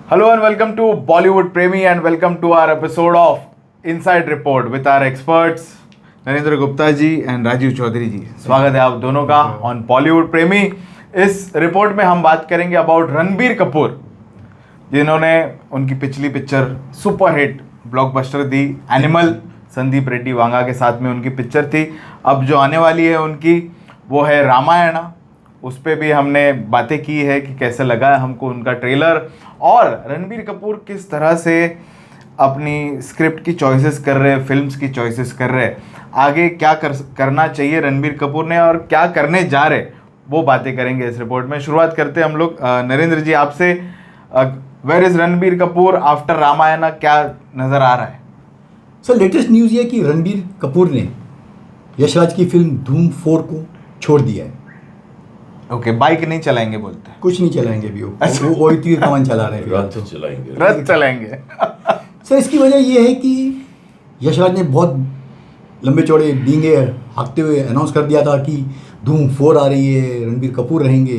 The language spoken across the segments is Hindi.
Hello and welcome to Bollywood Premi and welcome to our episode of Inside Report with our experts Narendra Gupta ji and Rajiv Chaudhary ji. स्वागत है आप दोनों का ऑन बॉलीवुड प्रेमी। इस रिपोर्ट में हम बात करेंगे अबाउट रणबीर कपूर, जिन्होंने उनकी पिछली picture superhit blockbuster the animal, Sandeep Reddy Vanga के साथ में उनकी पिक्चर थी। अब जो आने वाली है उनकी वो है रामायणा। उस पर भी हमने बातें की है कि कैसे लगा है हमको उनका ट्रेलर और रणबीर कपूर किस तरह से अपनी स्क्रिप्ट की चॉइसेस कर रहे हैं, फिल्म्स की चॉइसेस कर रहे हैं, आगे क्या करना चाहिए रणबीर कपूर ने और क्या करने जा रहे, वो बातें करेंगे इस रिपोर्ट में। शुरुआत करते हैं हम लोग नरेंद्र जी आपसे। Where is Ranbir Kapoor after Ramayana, क्या नज़र आ रहा है? सर लेटेस्ट न्यूज़ ये कि रणबीर कपूर ने यशराज की फिल्म धूम 4 को छोड़ दिया है। ओके, बाइक नहीं चलाएंगे बोलते हैं। कुछ नहीं चलाएंगे अभी वो तीर कमान चला रहे हैं। रथ चलाएंगे सर इसकी वजह ये है कि यशराज ने बहुत लंबे चौड़े डींगे हाँकते हुए अनाउंस कर दिया था कि धूम 4 आ रही है, रणबीर कपूर रहेंगे,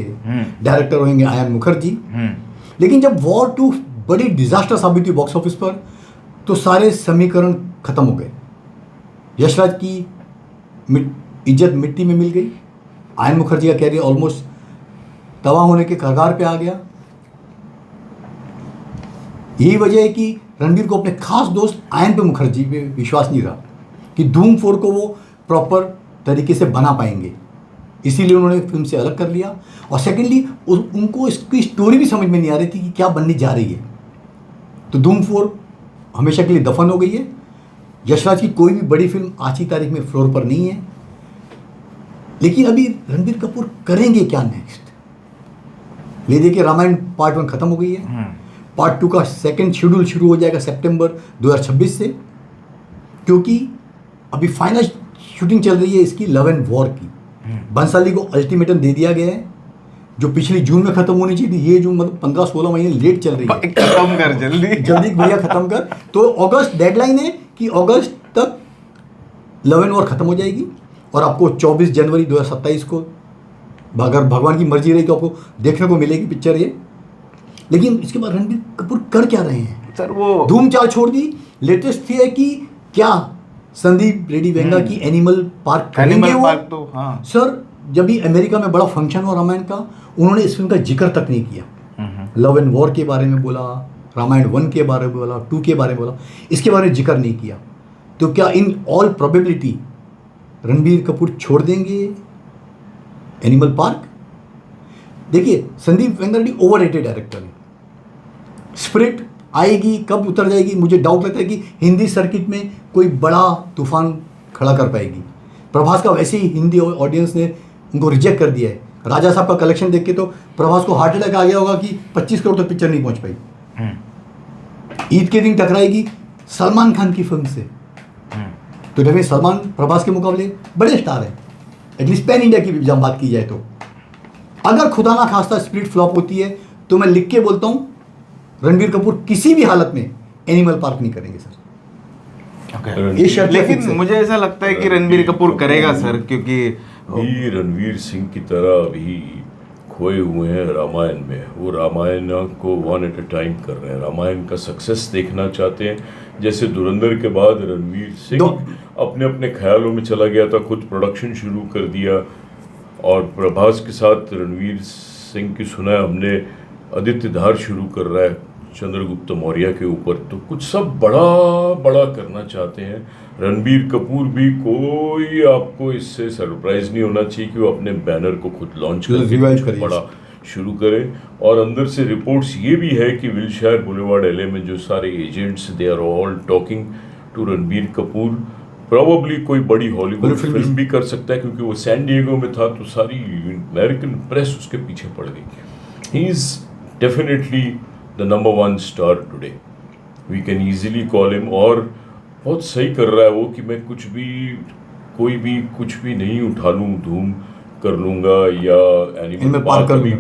डायरेक्टर रहेंगे आयन मुखर्जी। लेकिन जब वॉर 2 बड़ी डिजास्टर साबित हुई बॉक्स ऑफिस पर, तो सारे समीकरण खत्म हो गए। यशराज की इज्जत मिट्टी में मिल गई। आयन मुखर्जी का कैरियर ऑलमोस्ट तबाह होने के कगार पे आ गया। यही वजह है कि रणबीर को अपने खास दोस्त आयन पे मुखर्जी पे विश्वास नहीं रहा कि धूम 4 को वो प्रॉपर तरीके से बना पाएंगे, इसीलिए उन्होंने फिल्म से अलग कर लिया। और सेकेंडली उनको इसकी स्टोरी भी समझ में नहीं आ रही थी कि क्या बनने जा रही है। तो धूम 4 हमेशा के लिए दफन हो गई है। यशराज की कोई भी बड़ी फिल्म आज की तारीख में फ्लोर पर नहीं है। लेकिन अभी रणबीर कपूर करेंगे क्या नेक्स्ट? ले देखिए, रामायण पार्ट 1 खत्म हो गई है। पार्ट 2 का सेकंड शेड्यूल शुरू हो जाएगा सितंबर 2026 से, क्योंकि अभी फाइनल शूटिंग चल रही है इसकी लव एंड वॉर की। बंसाली को अल्टीमेटम दे दिया गया है, जो पिछली जून में खत्म होनी चाहिए थी। ये जून मतलब 15-16 महीने लेट चल रही है। खत्म कर जल्दी भैया खत्म कर। तो अगस्त डेडलाइन है कि अगस्त तक लव एंड वॉर खत्म हो जाएगी और आपको 24 जनवरी 2027 को अगर भगवान की मर्जी रही तो आपको देखने को मिलेगी पिक्चर ये। लेकिन इसके बाद रणबीर कपूर कर क्या रहे हैं सर? वो धूम 4 छोड़ दी। लेटेस्ट थी है कि क्या संदीप रेड्डी वेंगा की एनिमल पार्क करेंगे वो? तो हाँ सर, जब भी अमेरिका में बड़ा फंक्शन हुआ रामायण का, उन्होंने इस फिल्म का जिक्र तक नहीं किया। लव एंड वॉर के बारे में बोला, रामायण 1 के बारे में बोला, 2 के बारे में बोला, इसके बारे में जिक्र नहीं किया। तो क्या in all probability Ranbir Kapoor छोड़ देंगे एनिमल पार्क? देखिए, संदीप वेंगरेड्डी ओवररेटेड डायरेक्टर है। स्पिरिट आएगी, कब उतर जाएगी मुझे डाउट लगता है कि हिंदी सर्किट में कोई बड़ा तूफान खड़ा कर पाएगी। प्रभास का वैसे ही हिंदी ऑडियंस ने उनको रिजेक्ट कर दिया है। राजा साहब का कलेक्शन देख के तो प्रभास को हार्ट अटैक आ गया होगा कि 25 करोड़ तक पिक्चर नहीं पहुंच पाई। ईद के दिन टकराएगी सलमान खान की फिल्म से। तो डेफिनेटली सलमान प्रभास के मुकाबले बड़े स्टार हैं, एटलीस्ट पैन इंडिया की भी जब बात की जाए तो। अगर खुदा ना खास्ता स्पिरिट फ्लॉप होती है तो मैं लिख के बोलता हूँ रणबीर कपूर किसी भी हालत में एनिमल पार्क नहीं करेंगे सर। लेकिन मुझे ऐसा लगता है कि रणबीर कपूर करेगा सर, क्योंकि रणवीर सिंह की तरह अभी खोए हुए हैं रामायण में। वो रामायण को 1 एट अ टाइम कर रहे हैं, रामायण का सक्सेस देखना चाहते हैं। जैसे धुरंधर के बाद रणवीर सिंह अपने अपने ख्यालों में चला गया था, खुद प्रोडक्शन शुरू कर दिया। और प्रभास के साथ रणवीर सिंह की सुना हमने आदित्य धार शुरू कर रहा है चंद्रगुप्त मौर्य के ऊपर। तो कुछ सब बड़ा बड़ा करना चाहते हैं। रणबीर कपूर भी कोई आपको इससे सरप्राइज नहीं होना चाहिए कि वो अपने बैनर को खुद लॉन्च करके बड़ा शुरू करें। और अंदर से रिपोर्ट्स ये भी है कि विलशायर बुलेवार्ड LA में जो सारे agents they are all talking to Ranbir Kapoor. Probably कोई बड़ी हॉलीवुड फिल्म भी कर सकता है, क्योंकि वो सैन डिएगो में था तो सारी अमेरिकन प्रेस उसके पीछे पड़ गई। He is definitely the number 1 star today, we can easily call him. और बहुत सही कर रहा है वो कि मैं कुछ भी नहीं उठा लूँ, धूम कर लूँगा या एनिमल पार्क भी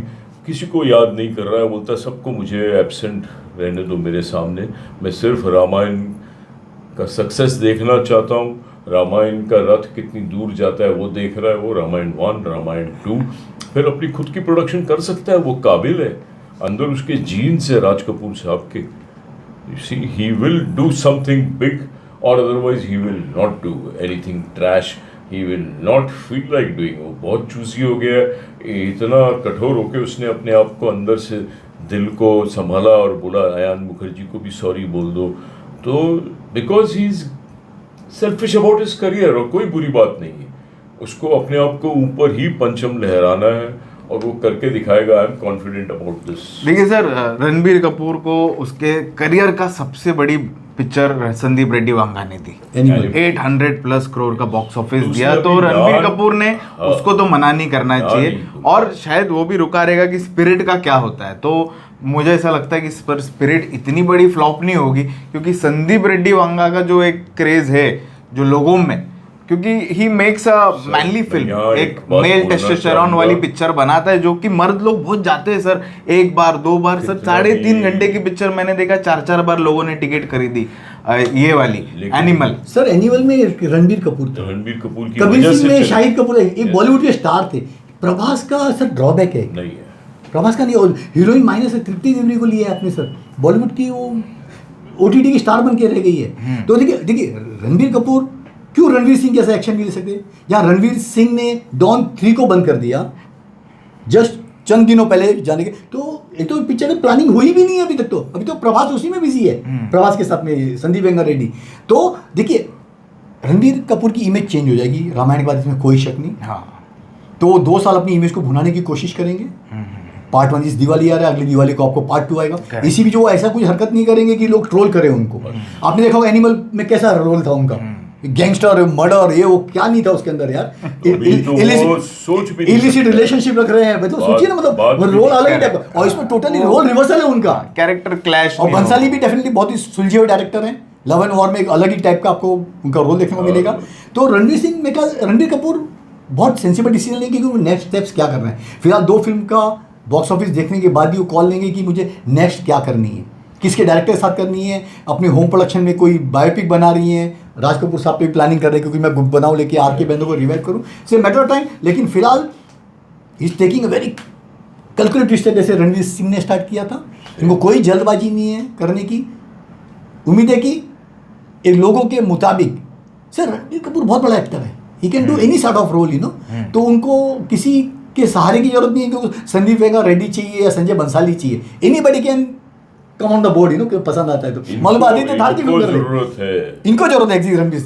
किसी को याद नहीं कर रहा है। बोलता सबको मुझे एब्सेंट रहने दो मेरे सामने, मैं सिर्फ रामायण का सक्सेस देखना चाहता हूँ। रामायण का रथ कितनी दूर जाता है वो देख रहा है वो। रामायण 1, रामायण 2, फिर अपनी खुद की प्रोडक्शन कर सकता है, वो काबिल है। अंदर उसके जीन्स है राज कपूर साहब के. You see, he will do something big, or otherwise he will not do anything trash. He will not feel like doing. वो बहुत चूजी हो गया है, इतना कठोर होके उसने अपने आप को अंदर से दिल को संभाला और बोला अयान मुखर्जी को भी सॉरी बोल दो. तो because he is selfish about his career, और कोई बुरी बात नहीं है. उसको अपने आप को ऊपर ही पंचम लहराना है और वो करके दिखाएगा. I am confident about this. देखिए सर, रणबीर कपूर को उसके करियर का सबसे बड़ी पिक्चर संदीप रेड्डी वांगा ने दी. 800+ करोड़ का बॉक्स ऑफिस दिया. तो रणबीर कपूर ने उसको तो मना नहीं करना चाहिए, और शायद वो भी रुका रहेगा कि स्पिरिट का क्या होता है. तो मुझे ऐसा लगता है कि इस पर स्पिरिट इतनी बड़ी फ्लॉप नहीं होगी, क्योंकि संदीप रेड्डी वांगा का जो एक क्रेज है जो लोगों में, क्योंकि he makes a manly film, एक मेल टेस्टोस्टेरोन वाली पिक्चर बनाता है, जो कि मर्द लोग बहुत जाते हैं सर. एक बार 2 बार सर, 3.5 घंटे की पिक्चर मैंने देखा 4 बार लोगों ने टिकट खरीदी. ये वाली एनिमल. सर एनिमल में रणबीर कपूर था, रणबीर कपूर की कबीर वजह सिंह से में शाहिद कपूर एक बॉलीवुड के स्टार थे. प्रभास का सर ड्रॉबैक है, नहीं है. प्रभास का नहीं, और हीरोइन माइनस है, तृप्ति देवरी को लिया है आपने सर. बॉलीवुड की वो OTT की स्टार बन के रह गई है. तो देखिए रणबीर कपूर क्यों रणवीर सिंह जैसा एक्शन नहीं ले सकते. जहाँ रणवीर सिंह ने डॉन 3 को बंद कर दिया जस्ट चंद दिनों पहले जाने के, तो एक तो पिक्चर की प्लानिंग हुई भी नहीं है अभी तक. तो अभी तो प्रभास उसी में बिजी है, प्रभास के साथ में संदीप वेंगा रेड्डी. तो देखिए रणबीर कपूर की इमेज चेंज हो जाएगी रामायण के बाद, इसमें कोई शक नहीं. हाँ, तो 2 साल अपनी इमेज को भुनाने की कोशिश करेंगे. पार्ट 1 इस दिवाली आ रहा है, अगली दिवाली को आपको पार्ट 2 आएगा. इसी बीच वो ऐसा कुछ हरकत नहीं करेंगे कि लोग ट्रोल करें उनको. आपने देखा होगा एनिमल में कैसा रोल था उनका, गैंगस्टर मर्डर, ये वो क्या नहीं था उसके अंदर यार. इलिसिट रिलेशनशिप रख रहे हैं, मतलब सोचिए ना, मतलब वो रोल अलग टाइप का, और इसमें टोटली रोल रिवर्सल है उनका. Character clash. और बंसाली भी डेफिनेटली बहुत ही सुलझे हुए डायरेक्टर हैं. लव एंड वॉर में एक अलग ही टाइप का आपको उनका रोल देखने को मिलेगा. तो रणबीर कपूर बहुत सेंसिबल डिसीजन लेंगे कि वो नेक्स्ट स्टेप्स क्या कर रहे हैं. फिलहाल 2 फिल्म का बॉक्स ऑफिस देखने के बाद ही वो कॉल लेंगे कि मुझे नेक्स्ट क्या करनी है, किसके डायरेक्टर के साथ करनी है. अपने होम प्रोडक्शन में कोई बायोपिक बना रही हैं, राज कपूर साहब पे प्लानिंग कर रहे हैं, क्योंकि मैं बनाऊँ लेके RK बैंडो को रिवाइव करूँ, इट्स मैटर ऑफ टाइम. लेकिन फिलहाल is taking a very calculated step, जैसे रणवीर सिंह ने स्टार्ट किया था. इनको कोई जल्दबाजी नहीं है करने की. उम्मीद है कि इन लोगों के मुताबिक, सर रणबीर कपूर बहुत बड़ा एक्टर है, he can do any sort of role, तो उनको किसी के सहारे की जरूरत नहीं है कि संदीप वेंगा रेड्डी चाहिए या संजय बंसाली चाहिए. Anybody can come on the board, कि पसंद आता है तो. मालूम आदित्य थार की जरूरत है, इनको जरूरत है रणबीर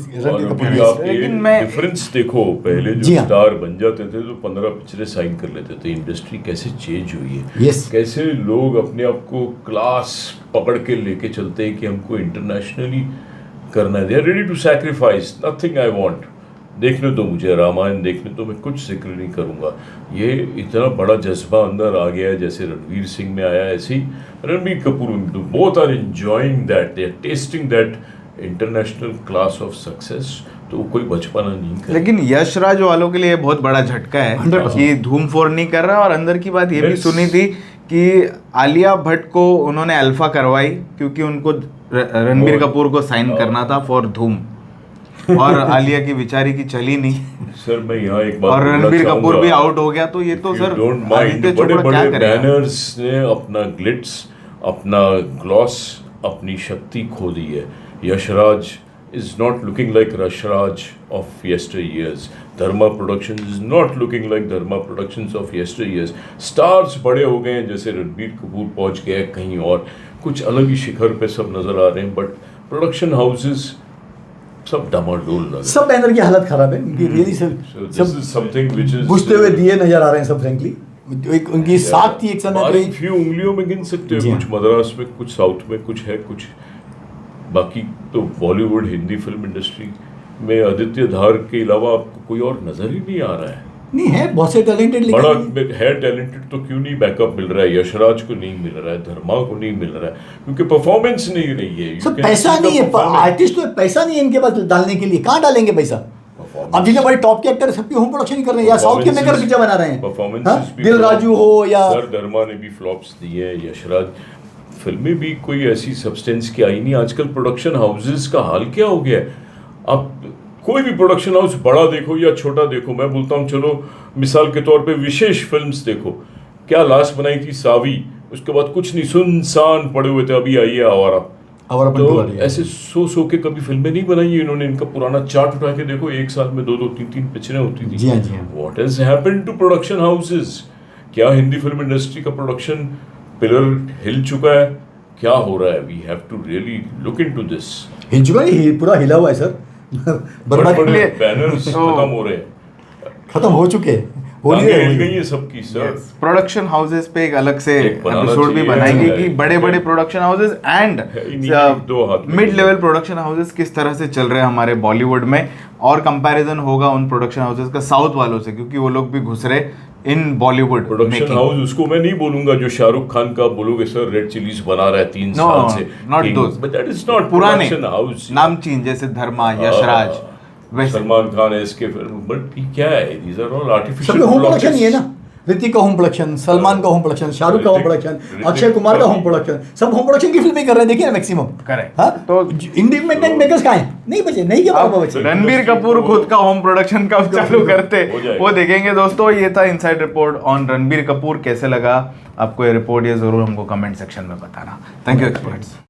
कपूर. आप लेकिन मैं डिफरेंस देखो, पहले जो स्टार बन जाते थे तो 15 पिक्चरें साइन कर लेते थे. इंडस्ट्री कैसे चेंज हुई है, कैसे लोग अपने आप को क्लास पकड़ के लेके चलते हैं कि हमको इंटरनेशनली करना है. They are ready to sacrifice. Nothing I want. देखने दो मुझे रामायण देखने दो, मैं कुछ जिक्र नहीं करूँगा. ये इतना बड़ा जज्बा अंदर आ गया है, जैसे रणवीर सिंह में आया, ऐसे ही Ranbir Kapoor. Both are enjoying that, they are testing that international class of success. तो कोई बचपना नहीं कर. लेकिन यश राज वालों के लिए बहुत बड़ा झटका है कि धूम 4 नहीं कर रहा. और अंदर की बात ये भी सुनी थी कि आलिया भट्ट को उन्होंने अल्फा करवाई, क्योंकि उनको रणबीर कपूर को साइन करना था फॉर धूम, और आलिया की बेचारी की चली नहीं. सर मैं यहाँ एक बात, और रणबीर कपूर भी आउट हो गया. तो ये तो सर बड़े बैनर्स ने अपना ग्लिट्स, अपना ग्लॉस, अपनी शक्ति खो दी है. Yashraj is not looking like Rashraj of yesteryears. Dharma Productions is not looking like Dharma Productions of yesteryears. Stars बड़े हो गए हैं, जैसे रणबीर कपूर पहुंच गए कहीं और, कुछ अलग ही शिखर पे सब नजर आ रहे हैं. बट प्रोडक्शन हाउसेस सब डामाडोल लग रहे हैं. सब बैनर की हालत खराब है उनकी, रियली सब समथिंग व्हिच इज बुझते हुए दिए नजर आ रहे हैं सब. फ्रेंकली एक उनकी साख थी एक समय पे, few उंगलियों में गिन सकते हो. कुछ मद्रास में, कुछ साउथ में, कुछ है, कुछ बाकी तो बॉलीवुड हिंदी फिल्म इंडस्ट्री में आदित्य धार के अलावा आपको कोई और नजर ही नहीं आ रहा है. नहीं है, बहुत से टैलेंटेड, बड़ा है टैलेंटेड, तो क्यों नहीं बैकअप मिल रहा है. यशराज को नहीं मिल रहा है, धर्मा को नहीं मिल रहा है, क्योंकि परफॉर्मेंस नहीं रही है. सब पैसा नहीं है, आर्टिस्ट तो पैसा नहीं है इनके पास डालने के लिए. कहाँ डालेंगे पैसा? अब जितने बड़े टॉप के एक्टर सबकी होम प्रोडक्शन कर रहे हैं, या साउथ के मेकर पिक्चर बना रहे हैं. परफॉर्मेंस दिल राजू हो या सर, धर्मा ने भी फ्लॉप्स दिए. यशराज फिल्में भी कोई ऐसी सब्सटेंस की आई नहीं. आजकल प्रोडक्शन हाउसेस का हाल क्या हो गया है. अब कोई भी प्रोडक्शन हाउस बड़ा देखो या छोटा देखो, मैं बोलता हूँ चलो मिसाल के तौर पे विशेष फिल्म्स देखो. क्या लास्ट बनाई थी सावी, उसके बाद कुछ नहीं, सुनसान पड़े हुए थे, अभी आई है आवारा। आवारा तो पंटू आ रही है। ऐसे सो के कभी फिल्में नहीं बनाई है इन्होंने। इनका पुराना चार्ट उठा के देखो, एक साल में 2-2, 3-3 पिक्चरें होती थी। जी हाँ, जी हाँ। What has happened to production houses? क्या हिंदी फिल्म इंडस्ट्री का प्रोडक्शन पिलर हिल चुका है? क्या हो रहा है? We have to really look into this. हिल चुका है, पूरा हिला हुआ है सर। बर्बादी बड़े लिए- बैनर्स तो- खत्म हो रहे हैं, खत्म हो चुके हैं। होली टांगें है, हिल होली। गई है सबकी सर। प्रोडक्शन हाउसेस पे एक अलग से एक बनाना एपिसोड भी चाहिए, बनाएंगे है, कि बड़े बड़े प्रोडक्शन हाउसेस एंड है ही नहीं, एक दो हाथ में मिड नहीं। लेवल प्रोडक्शन हाउसेस किस तरह से चल रहे हैं हमारे बॉलीवुड में, और कंपैरिजन होगा उन प्रोडक्शन हाउसेस का साउथ वालों से, क्योंकि वो लोग भी घुस रहे इन बॉलीवुड प्रोडक्शन हाउस उसको मैं नहीं बोलूंगा जो शाहरुख खान का बोलोगे सर रेड चिलीज बना रहा है 3 No, साल से। not those. But that is not पुराने प्रोडक्शन हाउस। नामचीन जैसे धर्मा, यशराज, वैसे सलमान खान है इसके फिल्म, बट क्या है, these are all सब artificial में होम प्रोडक्शन blockers. ही है ना। ऋतिक का होम प्रोडक्शन, सलमान का होम प्रोडक्शन, शाहरुख का होम प्रोडक्शन, अक्षय कुमार का होम प्रोडक्शन, सब होम प्रोडक्शन की फिल्में कर रहे हैं, देखिए ना मैक्सिमम। Correct. हाँ, तो- तो इंडिपेंडेंट मेकर्स कहाँ हैं? नहीं बचे, नहीं के बराबर बचे। रणबीर कपूर खुद का होम प्रोडक्शन कब चालू करते हो जाएगा। वो देखेंगे दोस्तों। ये था inside report on Ranbir Kapoor. कैसे लगा आपको ये रिपोर्ट, ये जरूर हमको कमेंट सेक्शन में बताना। Thank you experts.